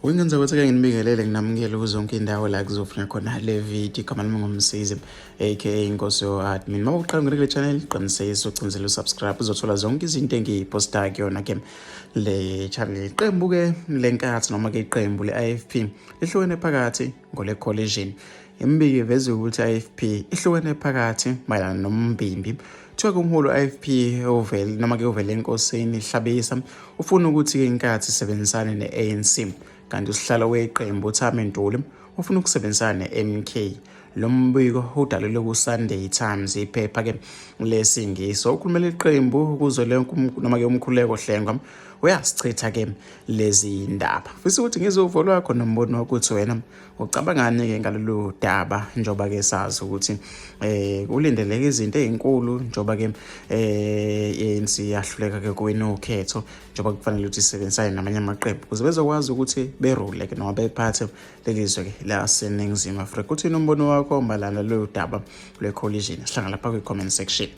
Ukungenza ukuthi-ke nginibingelele nginamukele kuzo zonke indawo la kuzofuna khona le video igama lami ngumsizi aka Inkosi yo-Admin. Uma uqala ngene kule channel qinisekisa ucinzele usubscribe uzothola zonke izinto engiyipostayo kuyona-ke le channel. Iqembu-ke lenkathi noma-ke iqembu le-IFP lihlukene phakathi ngole collision. Imibiko iveza ukuthi i-IFP ihlukene phakathi mayelana nombimbi. Kuthiwa kumholi we-IFP ovele noma-ke ovele enkosini Hlabisa ufuna ukuthi-ke inkathi isebenzisane ne-ANC. Kanti usihlalo weqembu uThami Ntuli ufuna ukusebenzisana ne-MK. Lo mbiko udalelwe ku-Sunday Times iphepha-ke lesiNgiso. Ukhulumela iqembu kuzo lonke noma-ke umkhuleko Hlengwa uyasichitha-ke lezi ndaba. Fisa ukuthi ngizwe uvo lwakho nombono wakho ukuthi wena ucabangani-ke ngalolu daba njengoba-ke sazi ukuthi kulindeleke izinto ey'nkulu njengoba-ke i-ANC yahluleka-ke kuwina ukhetho njengoba kufanele ukuthi isebenzisane namanye amaqembu ukuze bezokwazi ukuthi berule-ke noma bephathe lelizwe-ke laseNingizimu Afrika. Uthini umbono wakho mayelana nalolu daba lwe-collision? Sihlangana lapha kwi-comment section.